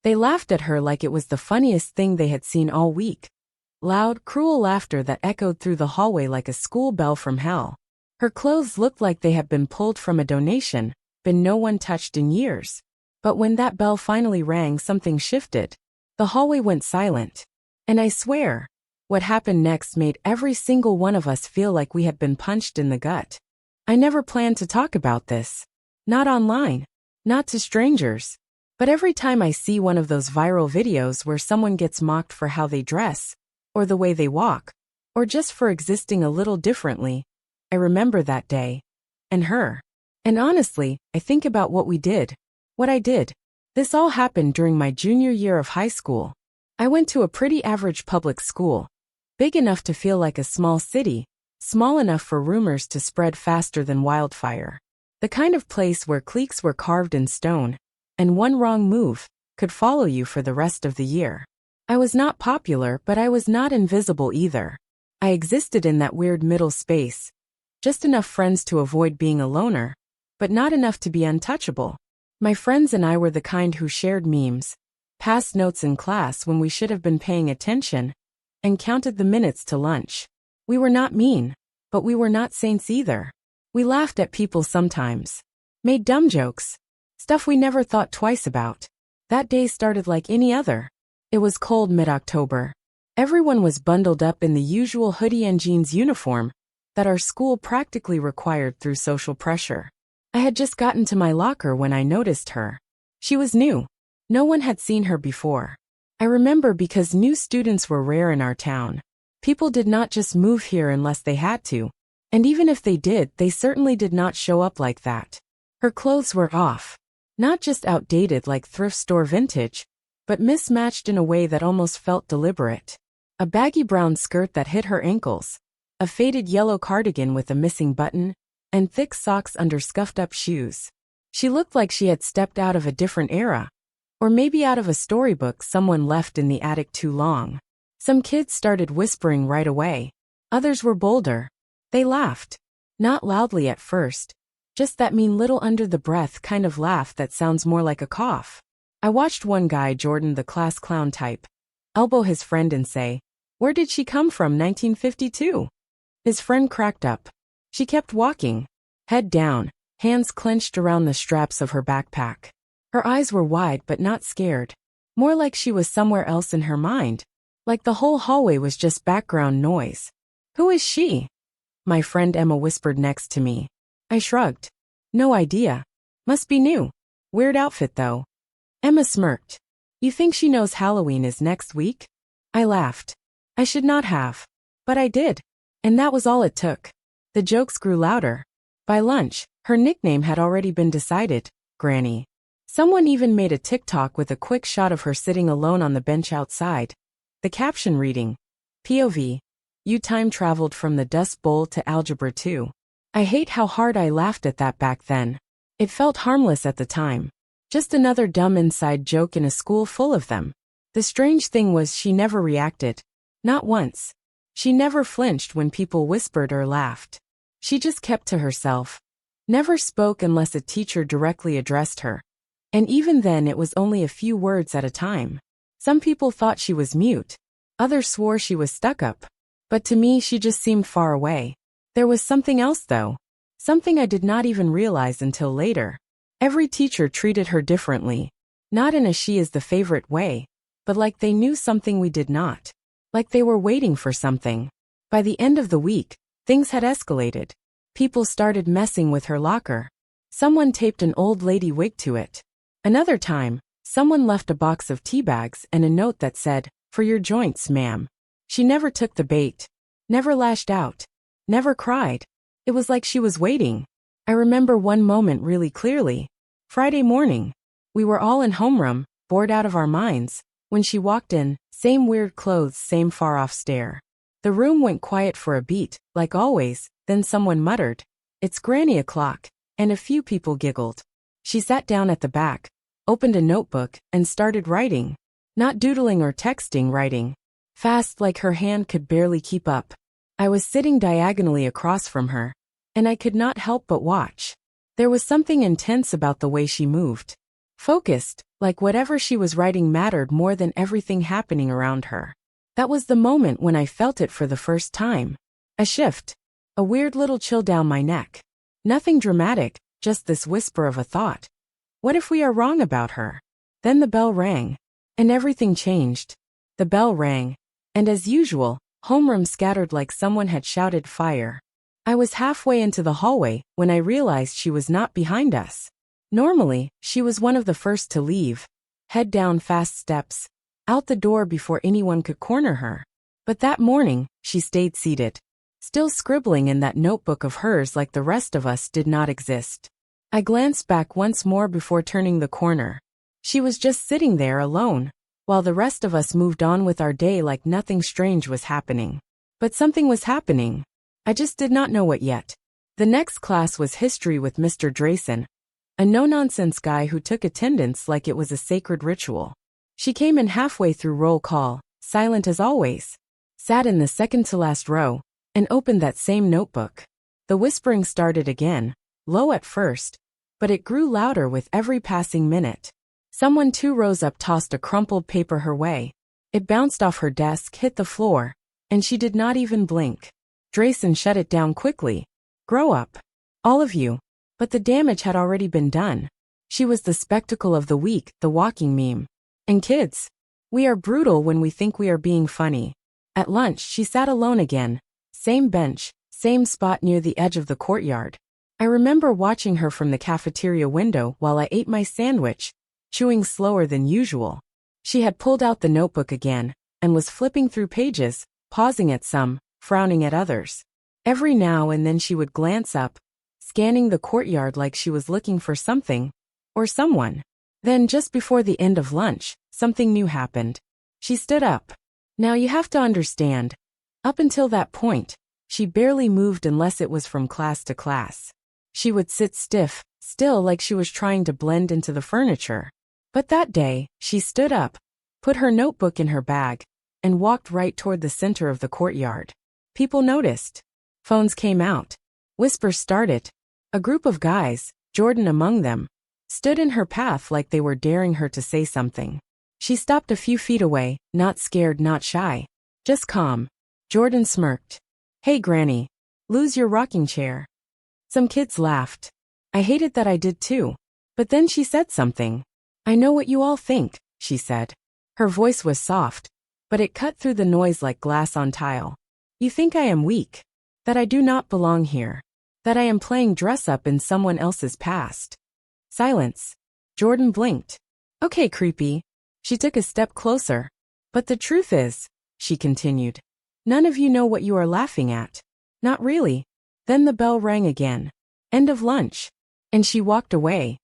They laughed at her like it was the funniest thing they had seen all week. Loud, cruel laughter that echoed through the hallway like a school bell from hell. Her clothes looked like they had been pulled from a donation, been no one touched in years. But when that bell finally rang, something shifted. The hallway went silent. And I swear, what happened next made every single one of us feel like we had been punched in the gut. I never planned to talk about this. Not online. Not to strangers. But every time I see one of those viral videos where someone gets mocked for how they dress, or the way they walk, or just for existing a little differently, I remember that day. And her. And honestly, I think about what we did. What I did. This all happened during my junior year of high school. I went to a pretty average public school. Big enough to feel like a small city, small enough for rumors to spread faster than wildfire. The kind of place where cliques were carved in stone, and one wrong move could follow you for the rest of the year. I was not popular, but I was not invisible either. I existed in that weird middle space. Just enough friends to avoid being a loner, but not enough to be untouchable. My friends and I were the kind who shared memes, passed notes in class when we should have been paying attention, and counted the minutes to lunch. We were not mean, but we were not saints either. We laughed at people sometimes, made dumb jokes, stuff we never thought twice about. That day started like any other. It was cold mid-October. Everyone was bundled up in the usual hoodie and jeans uniform that our school practically required through social pressure. I had just gotten to my locker when I noticed her. She was new. No one had seen her before. I remember because new students were rare in our town. People did not just move here unless they had to. And even if they did, they certainly did not show up like that. Her clothes were off. Not just outdated like thrift store vintage, but mismatched in a way that almost felt deliberate. A baggy brown skirt that hit her ankles, a faded yellow cardigan with a missing button, and thick socks under scuffed-up shoes. She looked like she had stepped out of a different era, or maybe out of a storybook someone left in the attic too long. Some kids started whispering right away. Others were bolder. They laughed. Not loudly at first. Just that mean little under-the-breath kind of laugh that sounds more like a cough. I watched one guy, Jordan, the class clown type, elbow his friend and say, "Where did she come from, 1952? His friend cracked up. She kept walking, head down, hands clenched around the straps of her backpack. Her eyes were wide but not scared. More like she was somewhere else in her mind. Like the whole hallway was just background noise. "Who is she?" My friend Emma whispered next to me. I shrugged. "No idea. Must be new. Weird outfit though." Emma smirked. "You think she knows Halloween is next week?" I laughed. I should not have. But I did. And that was all it took. The jokes grew louder. By lunch, her nickname had already been decided, Granny. Someone even made a TikTok with a quick shot of her sitting alone on the bench outside. The caption reading, "POV. You time traveled from the Dust Bowl to Algebra 2. I hate how hard I laughed at that back then. It felt harmless at the time. Just another dumb inside joke in a school full of them. The strange thing was she never reacted. Not once. She never flinched when people whispered or laughed. She just kept to herself. Never spoke unless a teacher directly addressed her. And even then it was only a few words at a time. Some people thought she was mute. Others swore she was stuck up. But to me she just seemed far away. There was something else though. Something I did not even realize until later. Every teacher treated her differently. Not in a she is the favorite way, but like they knew something we did not. Like they were waiting for something. By the end of the week, things had escalated. People started messing with her locker. Someone taped an old lady wig to it. Another time, someone left a box of tea bags and a note that said, "For your joints, ma'am." She never took the bait. Never lashed out. Never cried. It was like she was waiting. I remember one moment really clearly. Friday morning. We were all in homeroom, bored out of our minds, when she walked in, same weird clothes, same far-off stare. The room went quiet for a beat, like always, then someone muttered, "It's Granny o'clock," and a few people giggled. She sat down at the back, opened a notebook, and started writing. Not doodling or texting, writing. Fast like her hand could barely keep up. I was sitting diagonally across from her, and I could not help but watch. There was something intense about the way she moved. Focused, like whatever she was writing mattered more than everything happening around her. That was the moment when I felt it for the first time. A shift. A weird little chill down my neck. Nothing dramatic, just this whisper of a thought. What if we are wrong about her? Then the bell rang. And everything changed. The bell rang. And as usual, homeroom scattered like someone had shouted fire. I was halfway into the hallway when I realized she was not behind us. Normally, she was one of the first to leave. Head down, fast steps. Out the door before anyone could corner her. But that morning, she stayed seated. Still scribbling in that notebook of hers like the rest of us did not exist. I glanced back once more before turning the corner. She was just sitting there alone, while the rest of us moved on with our day like nothing strange was happening. But something was happening. I just did not know what yet. The next class was history with Mr. Drayson, a no-nonsense guy who took attendance like it was a sacred ritual. She came in halfway through roll call, silent as always, sat in the second-to-last row, and opened that same notebook. The whispering started again, low at first, but it grew louder with every passing minute. Someone 2 rows up tossed a crumpled paper her way. It bounced off her desk, hit the floor, and she did not even blink. Drayson shut it down quickly. Grow up. All of you. But the damage had already been done. She was the spectacle of the week, the walking meme. And kids, we are brutal when we think we are being funny. At lunch, she sat alone again. Same bench, same spot near the edge of the courtyard. I remember watching her from the cafeteria window while I ate my sandwich, chewing slower than usual. She had pulled out the notebook again, and was flipping through pages, pausing at some, frowning at others. Every now and then she would glance up, scanning the courtyard like she was looking for something, or someone. Then just before the end of lunch, something new happened. She stood up. Now you have to understand. Up until that point, she barely moved unless it was from class to class. She would sit stiff, still like she was trying to blend into the furniture. But that day, she stood up, put her notebook in her bag, and walked right toward the center of the courtyard. People noticed. Phones came out. Whispers started. A group of guys, Jordan among them, stood in her path like they were daring her to say something. She stopped a few feet away, not scared, not shy. Just calm. Jordan smirked. Hey Granny, lose your rocking chair. Some kids laughed. I hated that I did too. But then she said something. I know what you all think, she said. Her voice was soft, but it cut through the noise like glass on tile. You think I am weak. That I do not belong here. That I am playing dress-up in someone else's past. Silence. Jordan blinked. Okay, creepy. She took a step closer. But the truth is, she continued, none of you know what you are laughing at. Not really. Then the bell rang again. End of lunch. And she walked away.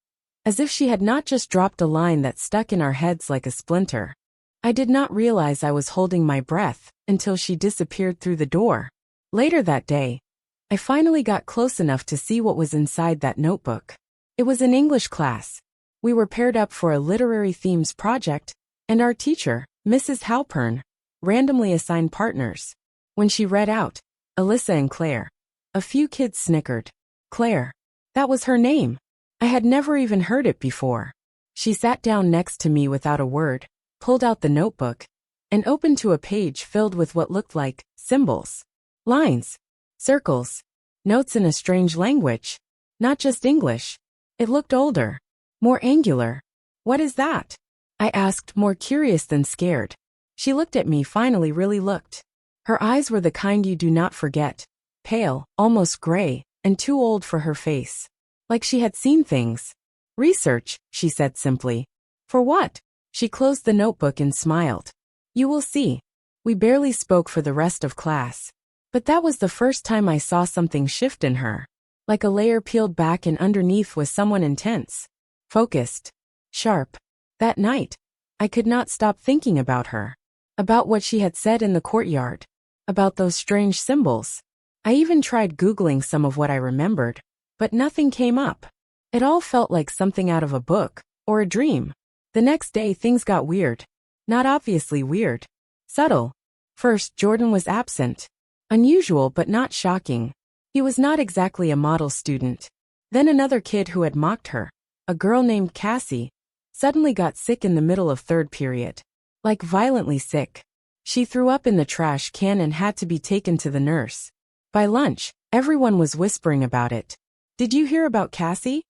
As if she had not just dropped a line that stuck in our heads like a splinter. I did not realize I was holding my breath until she disappeared through the door. Later that day, I finally got close enough to see what was inside that notebook. It was an English class. We were paired up for a literary themes project, and our teacher, Mrs. Halpern, randomly assigned partners. When she read out, Alyssa and Claire, a few kids snickered. Claire. That was her name. I had never even heard it before. She sat down next to me without a word, pulled out the notebook, and opened to a page filled with what looked like symbols, lines, circles, notes in a strange language. Not just English. It looked older, more angular. What is that? I asked, more curious than scared. She looked at me, finally really looked. Her eyes were the kind you do not forget, pale, almost gray, and too old for her face. Like she had seen things. Research, she said simply. For what? She closed the notebook and smiled. You will see. We barely spoke for the rest of class. But that was the first time I saw something shift in her. Like a layer peeled back, and underneath was someone intense. Focused. Sharp. That night, I could not stop thinking about her. About what she had said in the courtyard. About those strange symbols. I even tried Googling some of what I remembered. But nothing came up. It all felt like something out of a book, or a dream. The next day things got weird. Not obviously weird. Subtle. First, Jordan was absent. Unusual but not shocking. He was not exactly a model student. Then another kid who had mocked her. A girl named Cassie. suddenly got sick in the middle of third period. Like violently sick. She threw up in the trash can and had to be taken to the nurse. By lunch, everyone was whispering about it. Did you hear about Cassie?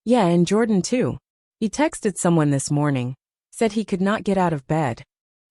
Yeah, and Jordan too. He texted someone this morning. Said he could not get out of bed.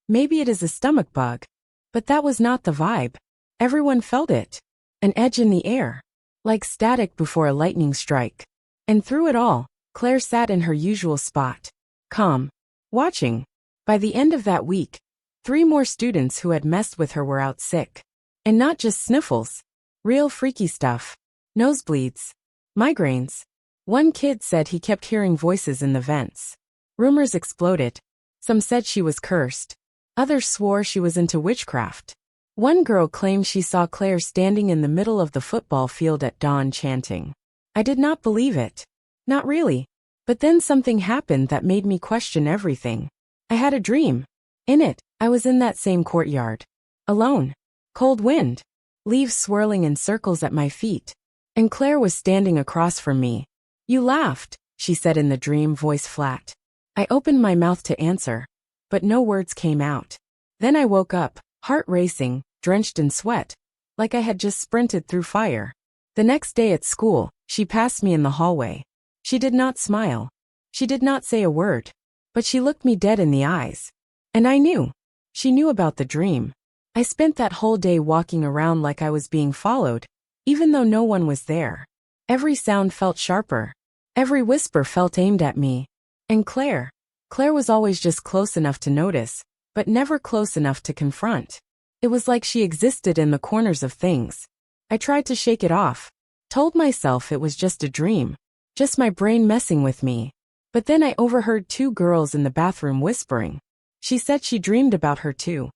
Maybe it is a stomach bug. But that was not the vibe. Everyone felt it. An edge in the air. Like static before a lightning strike. And through it all, Claire sat in her usual spot. Calm. Watching. By the end of that week, 3 more students who had messed with her were out sick. And not just sniffles. Real freaky stuff. Nosebleeds. Migraines. One kid said he kept hearing voices in the vents. Rumors exploded. Some said she was cursed. Others swore she was into witchcraft. One girl claimed she saw Claire standing in the middle of the football field at dawn chanting. I did not believe it. Not really. But then something happened that made me question everything. I had a dream. In it, I was in that same courtyard. Alone. Cold wind. Leaves swirling in circles at my feet. And Claire was standing across from me. You laughed, she said in the dream, voice flat. I opened my mouth to answer. But no words came out. Then I woke up, heart racing, drenched in sweat. Like I had just sprinted through fire. The next day at school, she passed me in the hallway. She did not smile. She did not say a word. But she looked me dead in the eyes. And I knew. She knew about the dream. I spent that whole day walking around like I was being followed, even though no one was there. Every sound felt sharper. Every whisper felt aimed at me. And Claire was always just close enough to notice, but never close enough to confront. It was like she existed in the corners of things. I tried to shake it off. Told myself it was just a dream. Just my brain messing with me. But then I overheard 2 girls in the bathroom whispering. She said she dreamed about her too.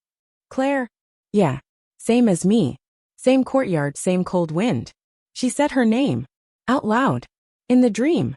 Claire? Yeah. Same as me. Same courtyard, same cold wind. She said her name. Out loud. In the dream.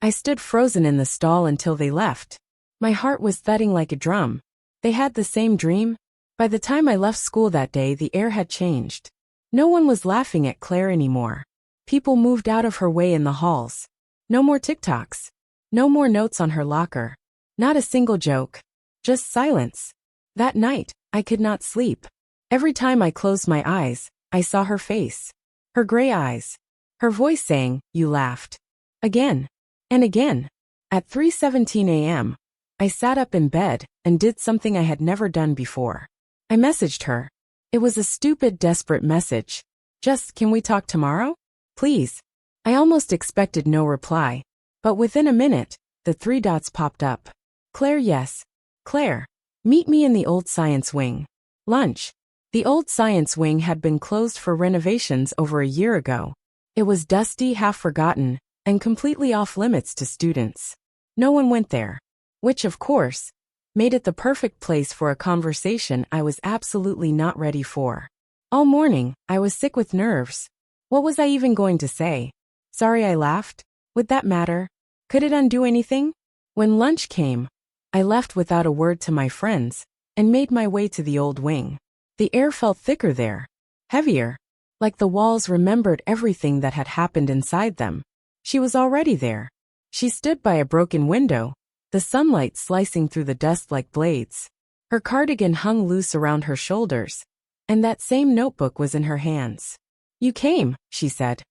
I stood frozen in the stall until they left. My heart was thudding like a drum. They had the same dream. By the time I left school that day, the air had changed. No one was laughing at Claire anymore. People moved out of her way in the halls. No more TikToks. No more notes on her locker. Not a single joke. Just silence. That night, I could not sleep. Every time I closed my eyes, I saw her face. Her gray eyes. Her voice saying, "You laughed." Again. And again. At 3:17 a.m., I sat up in bed and did something I had never done before. I messaged her. It was a stupid, desperate message. Just, "Can we talk tomorrow? Please." I almost expected no reply. But within a minute, the 3 dots popped up. Claire, yes. Claire. Meet me in the old science wing. Lunch. The old science wing had been closed for renovations over a year ago. It was dusty, half forgotten, and completely off limits to students. No one went there. Which, of course, made it the perfect place for a conversation I was absolutely not ready for. All morning, I was sick with nerves. What was I even going to say? Sorry I laughed? Would that matter? Could it undo anything? When lunch came, I left without a word to my friends, and made my way to the old wing. The air felt thicker there. Heavier. Like the walls remembered everything that had happened inside them. She was already there. She stood by a broken window, the sunlight slicing through the dust like blades. Her cardigan hung loose around her shoulders, and that same notebook was in her hands. You came, she said.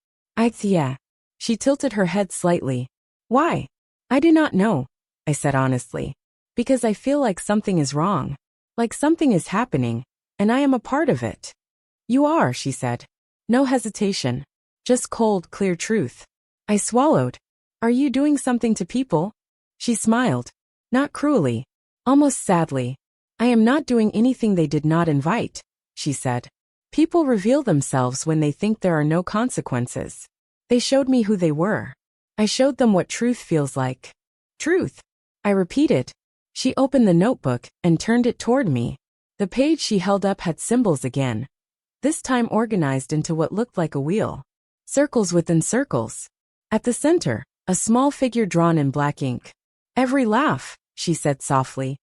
Yeah. She tilted her head slightly. Why? I do not know, I said honestly. Because I feel like something is wrong. Like something is happening, and I am a part of it. You are, she said. No hesitation. Just cold, clear truth. I swallowed. Are you doing something to people? She smiled. Not cruelly. Almost sadly. I am not doing anything they did not invite, she said. People reveal themselves when they think there are no consequences. They showed me who they were. I showed them what truth feels like. Truth, I repeated. She opened the notebook and turned it toward me. The page she held up had symbols again. This time organized into what looked like a wheel. Circles within circles. At the center, a small figure drawn in black ink. Every laugh, she said softly.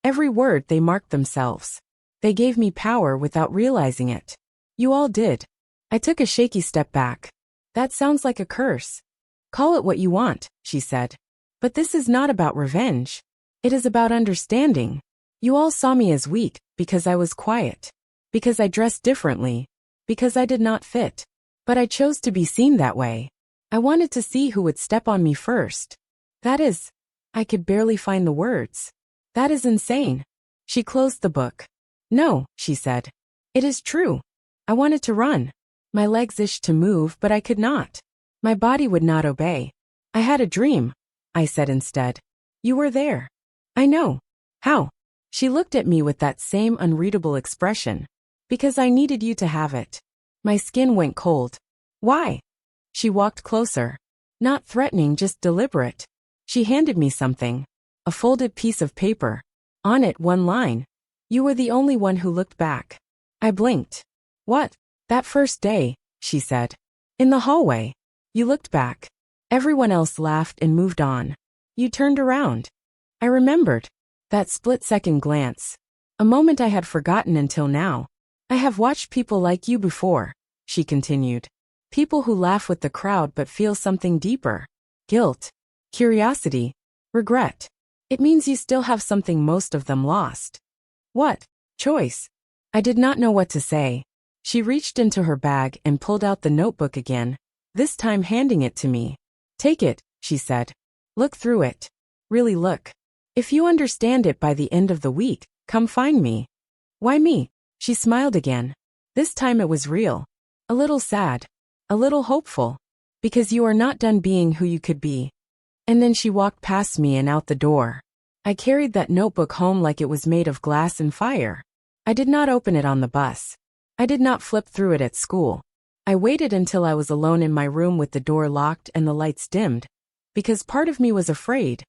Every word they marked themselves. They gave me power without realizing it. You all did. I took a shaky step back. That sounds like a curse. Call it what you want, she said. But this is not about revenge. It is about understanding. You all saw me as weak, because I was quiet. Because I dressed differently. Because I did not fit. But I chose to be seen that way. I wanted to see who would step on me first. That is... I could barely find the words. That is insane. She closed the book. No, she said. It is true. I wanted to run. My legs itched to move, but I could not. My body would not obey. I had a dream, I said instead. You were there. I know. How? She looked at me with that same unreadable expression. Because I needed you to have it. My skin went cold. Why? She walked closer. Not threatening, just deliberate. She handed me something. A folded piece of paper. On it, one line. You were the only one who looked back. I blinked. What? That first day, she said. In the hallway. You looked back. Everyone else laughed and moved on. You turned around. I remembered. That split-second glance. A moment I had forgotten until now. I have watched people like you before, she continued. People who laugh with the crowd but feel something deeper. Guilt. Curiosity. Regret. It means you still have something most of them lost. What? Choice. I did not know what to say. She reached into her bag and pulled out the notebook again, this time handing it to me. Take it, she said. Look through it. Really look. If you understand it by the end of the week, come find me. Why me? She smiled again. This time it was real. A little sad. A little hopeful. Because you are not done being who you could be. And then she walked past me and out the door. I carried that notebook home like it was made of glass and fire. I did not open it on the bus. I did not flip through it at school. I waited until I was alone in my room with the door locked and the lights dimmed. Because part of me was afraid.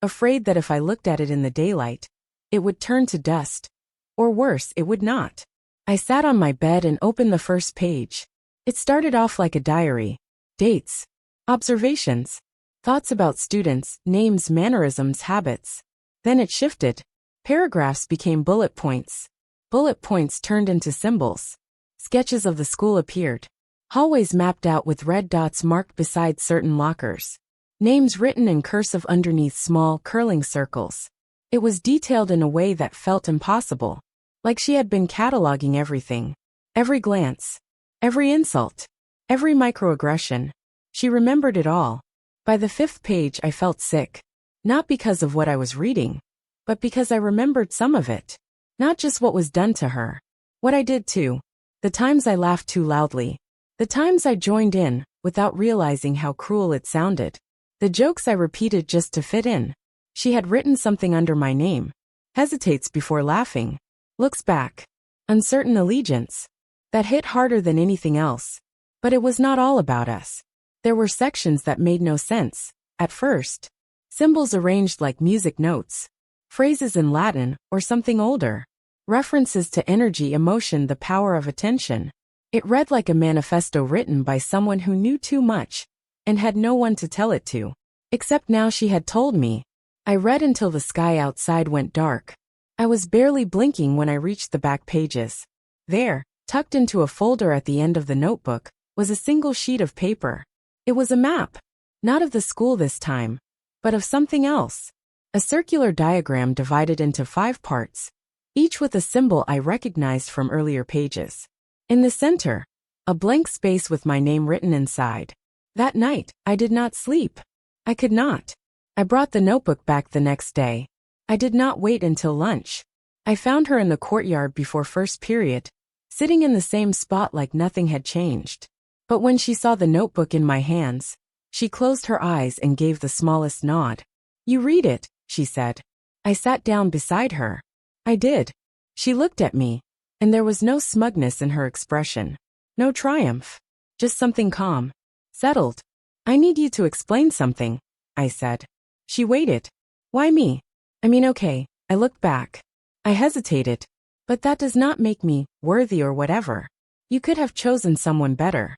Afraid that if I looked at it in the daylight, it would turn to dust. Or worse, it would not. I sat on my bed and opened the first page. It started off like a diary. Dates. Observations. Thoughts about students, names, mannerisms, habits. Then it shifted. Paragraphs became bullet points. Bullet points turned into symbols. Sketches of the school appeared. Hallways mapped out with red dots marked beside certain lockers. Names written in cursive underneath small, curling circles. It was detailed in a way that felt impossible. Like she had been cataloging everything. Every glance. Every insult. Every microaggression. She remembered it all. By the 5th page I felt sick. Not because of what I was reading. But because I remembered some of it. Not just what was done to her. What I did too. The times I laughed too loudly. The times I joined in, without realizing how cruel it sounded. The jokes I repeated just to fit in. She had written something under my name. Hesitates before laughing. Looks back. Uncertain allegiance. That hit harder than anything else. But it was not all about us. There were sections that made no sense, at first. Symbols arranged like music notes. Phrases in Latin, or something older. References to energy, emotion, the power of attention. It read like a manifesto written by someone who knew too much, and had no one to tell it to. Except now she had told me. I read until the sky outside went dark. I was barely blinking when I reached the back pages. There, tucked into a folder at the end of the notebook, was a single sheet of paper. It was a map. Not of the school this time, but of something else. A circular diagram divided into 5 parts, each with a symbol I recognized from earlier pages. In the center, a blank space with my name written inside. That night, I did not sleep. I could not. I brought the notebook back the next day. I did not wait until lunch. I found her in the courtyard before first period, sitting in the same spot like nothing had changed. But when she saw the notebook in my hands, she closed her eyes and gave the smallest nod. You read it, she said. I sat down beside her. I did. She looked at me, and there was no smugness in her expression. No triumph. Just something calm. Settled. I need you to explain something, I said. She waited. Why me? Okay, I looked back. I hesitated. But that does not make me worthy or whatever. You could have chosen someone better.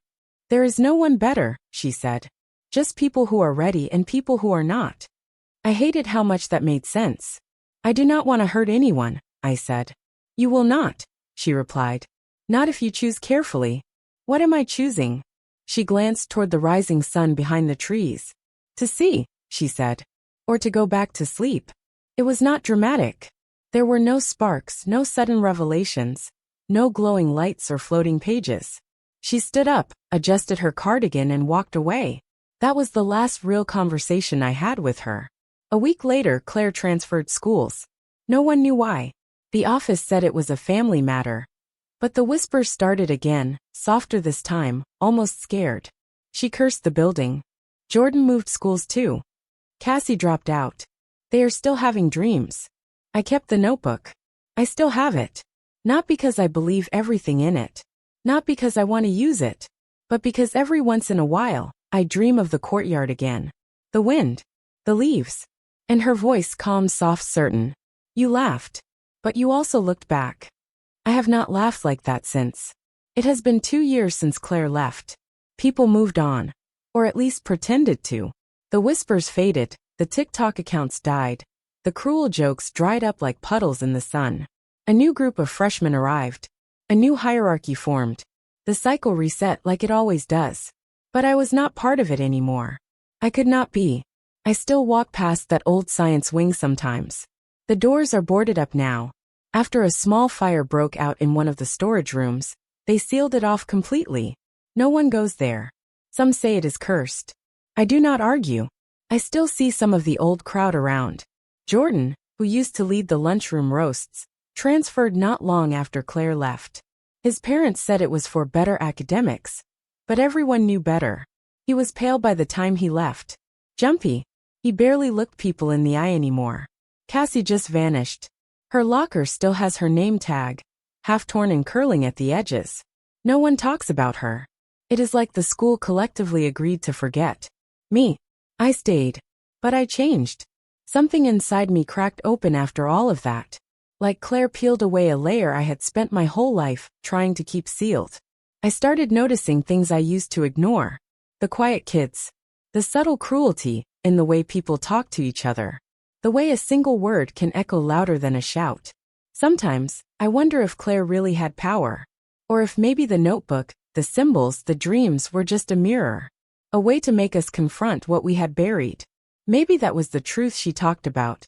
There is no one better, she said. Just people who are ready and people who are not. I hated how much that made sense. I do not want to hurt anyone, I said. You will not, she replied. Not if you choose carefully. What am I choosing? She glanced toward the rising sun behind the trees. To see, she said. or to go back to sleep. It was not dramatic. There were no sparks, no sudden revelations, no glowing lights or floating pages. She stood up, adjusted her cardigan and walked away. That was the last real conversation I had with her. A week later, Claire transferred schools. No one knew why. The office said it was a family matter. But the whispers started again, softer this time, almost scared. She cursed the building. Jordan moved schools too. Cassie dropped out. They are still having dreams. I kept the notebook. I still have it. Not because I believe everything in it. Not because I want to use it. But because every once in a while, I dream of the courtyard again. The wind. The leaves. And her voice calm, soft, certain. You laughed. But you also looked back. I have not laughed like that since. It has been 2 years since Claire left. People moved on. Or at least pretended to. The whispers faded, the TikTok accounts died. The cruel jokes dried up like puddles in the sun. A new group of freshmen arrived. A new hierarchy formed. The cycle reset like it always does. But I was not part of it anymore. I could not be. I still walk past that old science wing sometimes. The doors are boarded up now. After a small fire broke out in one of the storage rooms, they sealed it off completely. No one goes there. Some say it is cursed. I do not argue. I still see some of the old crowd around. Jordan, who used to lead the lunchroom roasts, transferred not long after Claire left. His parents said it was for better academics. But everyone knew better. He was pale by the time he left. Jumpy. He barely looked people in the eye anymore. Cassie just vanished. Her locker still has her name tag, half torn and curling at the edges. No one talks about her. It is like the school collectively agreed to forget. Me. I stayed. But I changed. Something inside me cracked open after all of that. Like Claire peeled away a layer I had spent my whole life trying to keep sealed. I started noticing things I used to ignore. The quiet kids. The subtle cruelty in the way people talk to each other. The way a single word can echo louder than a shout. Sometimes, I wonder if Claire really had power. Or if maybe the notebook, the symbols, the dreams were just a mirror. A way to make us confront what we had buried. Maybe that was the truth she talked about.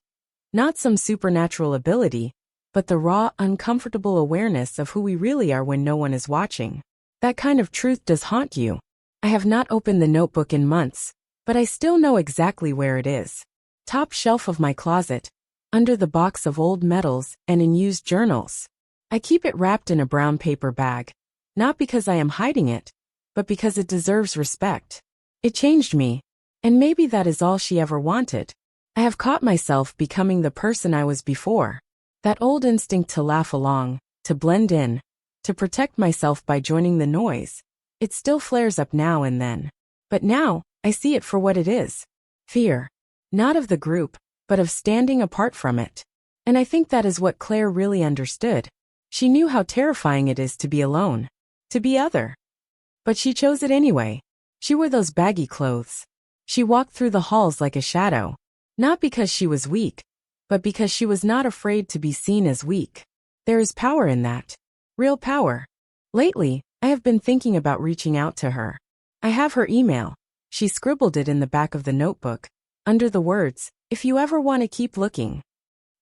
Not some supernatural ability, but the raw, uncomfortable awareness of who we really are when no one is watching. That kind of truth does haunt you. I have not opened the notebook in months, but I still know exactly where it is. Top shelf of my closet, under the box of old medals and unused journals. I keep it wrapped in a brown paper bag, not because I am hiding it, but because it deserves respect. It changed me, and maybe that is all she ever wanted. I have caught myself becoming the person I was before. That old instinct to laugh along, to blend in, to protect myself by joining the noise. It still flares up now and then. But now, I see it for what it is. Fear. Not of the group, but of standing apart from it. And I think that is what Claire really understood. She knew how terrifying it is to be alone. To be other. But she chose it anyway. She wore those baggy clothes. She walked through the halls like a shadow. Not because she was weak, but because she was not afraid to be seen as weak. There is power in that. Real power. Lately, I have been thinking about reaching out to her. I have her email. She scribbled it in the back of the notebook, under the words, "If you ever want to keep looking."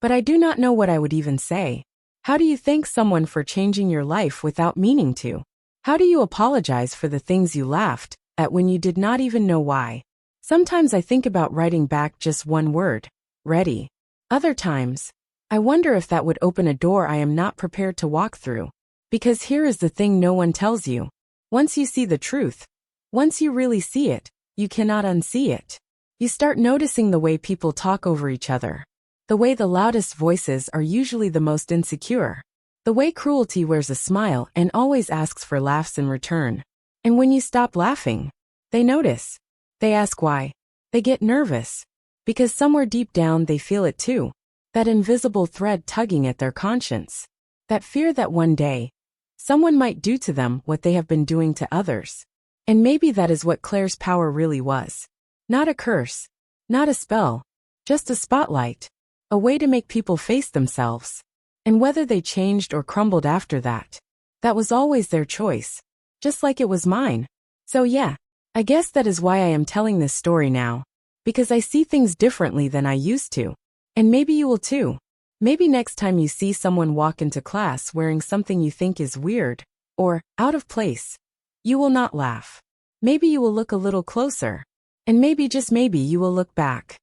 But I do not know what I would even say. How do you thank someone for changing your life without meaning to? How do you apologize for the things you laughed at when you did not even know why? Sometimes I think about writing back just one word, ready. Other times, I wonder if that would open a door I am not prepared to walk through. Because here is the thing no one tells you. Once you see the truth, once you really see it, you cannot unsee it. You start noticing the way people talk over each other. The way the loudest voices are usually the most insecure. The way cruelty wears a smile and always asks for laughs in return. And when you stop laughing, they notice. They ask why. They get nervous. Because somewhere deep down they feel it too. That invisible thread tugging at their conscience. That fear that one day, someone might do to them what they have been doing to others. And maybe that is what Claire's power really was. Not a curse. Not a spell. Just a spotlight. A way to make people face themselves. And whether they changed or crumbled after that, that was always their choice. Just like it was mine. So yeah, I guess that is why I am telling this story now. Because I see things differently than I used to. And maybe you will too. Maybe next time you see someone walk into class wearing something you think is weird or out of place, you will not laugh. Maybe you will look a little closer. And maybe, just maybe, you will look back.